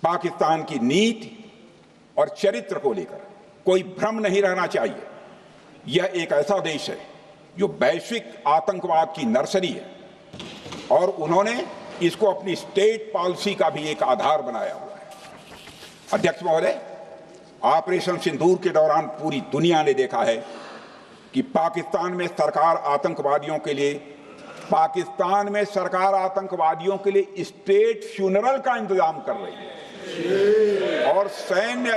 पाकिस्तान की नीति और चरित्र को लेकर कोई भ्रम नहीं रहना चाहिए। यह एक ऐसा देश है जो वैश्विक आतंकवाद की नर्सरी है और उन्होंने इसको अपनी स्टेट पॉलिसी का भी एक आधार बनाया हुआ है। अध्यक्ष महोदय, ऑपरेशन सिंदूर के दौरान पूरी दुनिया ने देखा है कि पाकिस्तान में सरकार आतंकवादियों के लिए स्टेट फ्यूनरल का इंतजाम कर रही है और सैन्य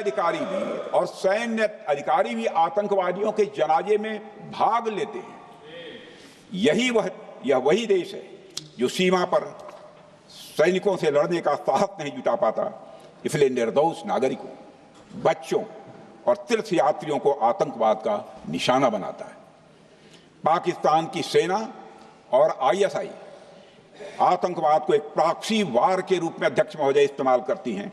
अधिकारी भी आतंकवादियों के जनाजे में भाग लेते हैं। यह वही देश है जो सीमा पर सैनिकों से लड़ने का साहस नहीं जुटा पाता, इसलिए निर्दोष नागरिकों, बच्चों और तीर्थयात्रियों को आतंकवाद का निशाना बनाता है। पाकिस्तान की सेना और आईएसआई आतंकवाद को एक प्रॉक्सी वार के रूप में अध्यक्ष महोदय इस्तेमाल करती हैं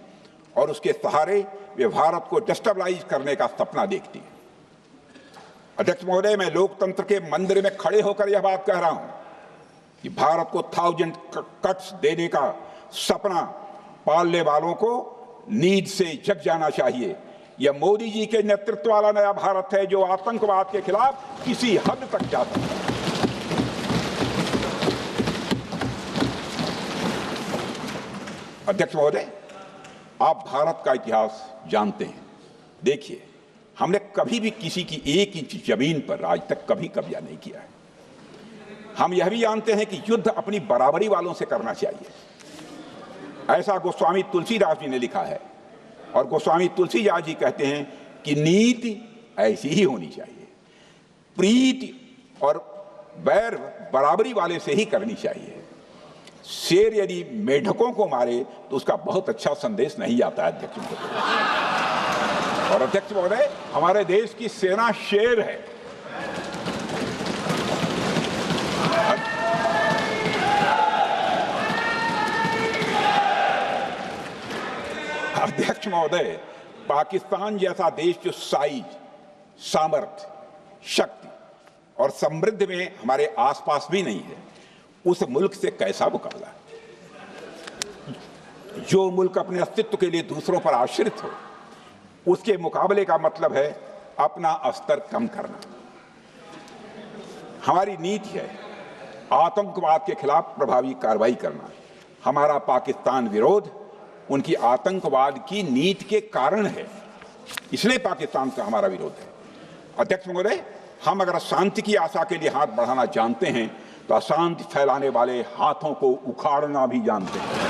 और उसके सहारे वे भारत को डिस्टेबलाइज करने का सपना देखती हैं। अध्यक्ष महोदय, मैं लोकतंत्र के मंदिर में खड़े होकर यह बात कह रहा हूं कि भारत को 1000 कट्स देने का सपना पालने वालों को नींद से जग जाना चाहिए। यह मोदी जी के नेतृत्व वाला नया भारत है जो आतंकवाद के खिलाफ किसी हद तक जा सकता है। अध्यक्ष महोदय, आप भारत का इतिहास जानते हैं। देखिए, हमने कभी भी किसी की 1 इंच जमीन पर आज तक कभी कब्जा नहीं किया है। हम यह भी जानते हैं कि युद्ध अपनी बराबरी वालों से करना चाहिए। ऐसा गोस्वामी तुलसीदास जी ने लिखा है और गोस्वामी तुलसीदास जी कहते हैं कि नीति ऐसी ही होनी चाहिए, प्रीति और बैर बराबरी वाले से ही करनी चाहिए। शेर यदि मेढकों को मारे तो उसका बहुत अच्छा संदेश नहीं आता है अध्यक्ष महोदय। और अध्यक्ष महोदय, हमारे देश की सेना शेर है। अध्यक्ष महोदय, पाकिस्तान जैसा देश जो साइज, सामर्थ्य, शक्ति और समृद्धि में हमारे आसपास भी नहीं है, उस मुल्क से कैसा मुकाबला? जो मुल्क अपने अस्तित्व के लिए दूसरों पर आश्रित हो, उसके मुकाबले का मतलब है अपना स्तर कम करना। हमारी नीति है आतंकवाद के खिलाफ प्रभावी कार्रवाई करना। हमारा पाकिस्तान विरोध उनकी आतंकवाद की नीति के कारण है, इसलिए पाकिस्तान का हमारा विरोध है। अध्यक्ष महोदय, हम अगर शांति की आशा के लिए हाथ बढ़ाना जानते हैं तो अशांति फैलाने वाले हाथों को उखाड़ना भी जानते हैं।